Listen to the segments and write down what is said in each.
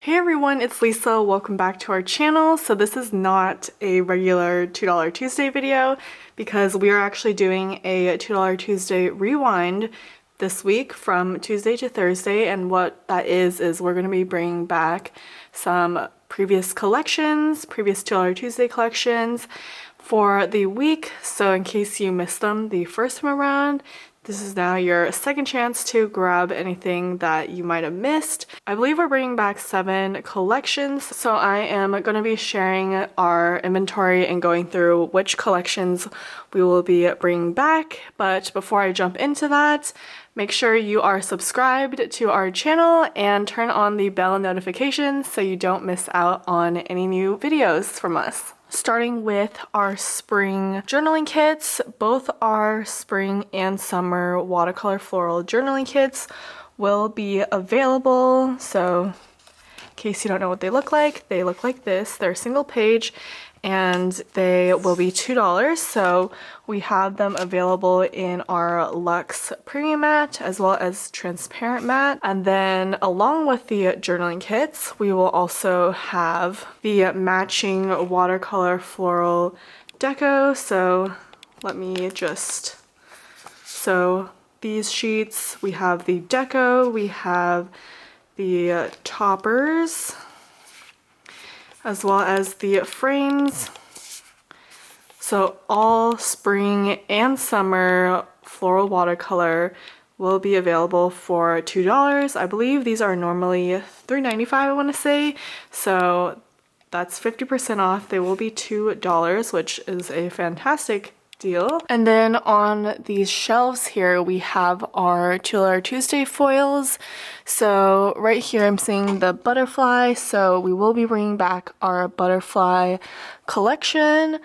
Hey everyone, it's Lisa. Welcome back to our channel. So this is not a regular $2 Tuesday video because we are actually doing a $2 Tuesday rewind this week from Tuesday to Thursday, and what that is we're going to be bringing back some previous collections, previous $2 Tuesday collections for the week. So in case you missed them the first time around, this is now your second chance to grab anything that you might have missed. I believe we're bringing back 7 collections, so I am going to be sharing our inventory and going through which collections we will be bringing back. But before I jump into that, make sure you are subscribed to our channel and turn on the bell notifications so you don't miss out on any new videos from us. Starting with our spring journaling kits, both our spring and summer watercolor floral journaling kits will be available. So in case you don't know what they look like this. They're single page and they will be $2. So we have them available in our Luxe Premium Matte as well as Transparent Matte. And then along with the journaling kits, we will also have the matching watercolor floral deco. So let me just, so these sheets, we have the deco, we have the toppers, as well as the frames. So all spring and summer floral watercolor will be available for $2. I believe these are normally $3.95, I want to say. So that's 50% off. They will be $2, which is a fantastic deal. And then on these shelves here, we have our $2 Tuesday foils. So right here I'm seeing the butterfly, so we will be bringing back our butterfly collection.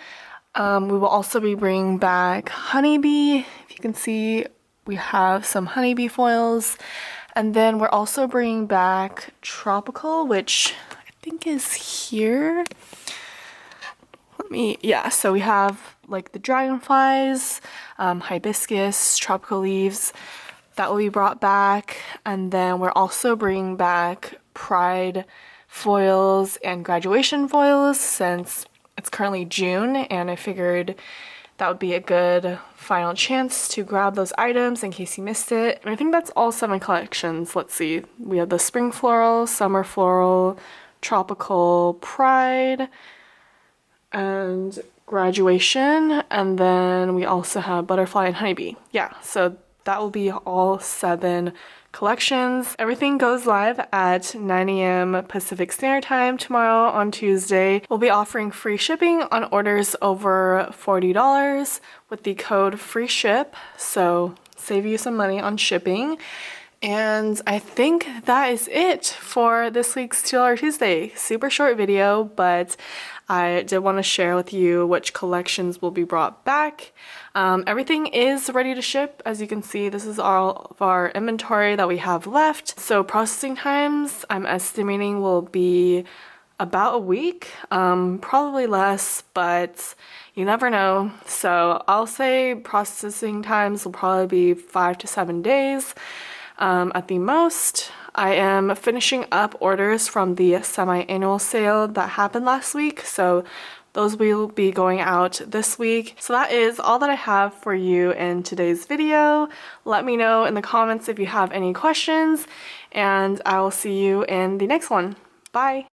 We will also be bringing back Honeybee. If you can see, we have some Honeybee foils. And then we're also bringing back Tropical, which I think is here. Yeah, so we have like the dragonflies, hibiscus, tropical leaves that will be brought back. And then we're also bringing back Pride foils and graduation foils since it's currently June, and I figured that would be a good final chance to grab those items in case you missed it. And I think that's all 7 collections. Let's see, we have the spring floral, summer floral, tropical, Pride, and graduation, and then we also have butterfly and honeybee. Yeah, so that will be all 7 collections. Everything goes live at 9 AM Pacific Standard Time tomorrow on Tuesday. We'll be offering free shipping on orders over $40 with the code FREESHIP, so save you some money on shipping. And I think that is it for this week's $2 Tuesday. Super short video, but I did want to share with you which collections will be brought back. Everything is ready to ship. As you can see, this is all of our inventory that we have left. So processing times, I'm estimating will be about a week, probably less, but you never know. So I'll say processing times will probably be 5 to 7 days. At the most. I am finishing up orders from the semi-annual sale that happened last week, so those will be going out this week. So that is all that I have for you in today's video. Let me know in the comments if you have any questions, and I will see you in the next one. Bye!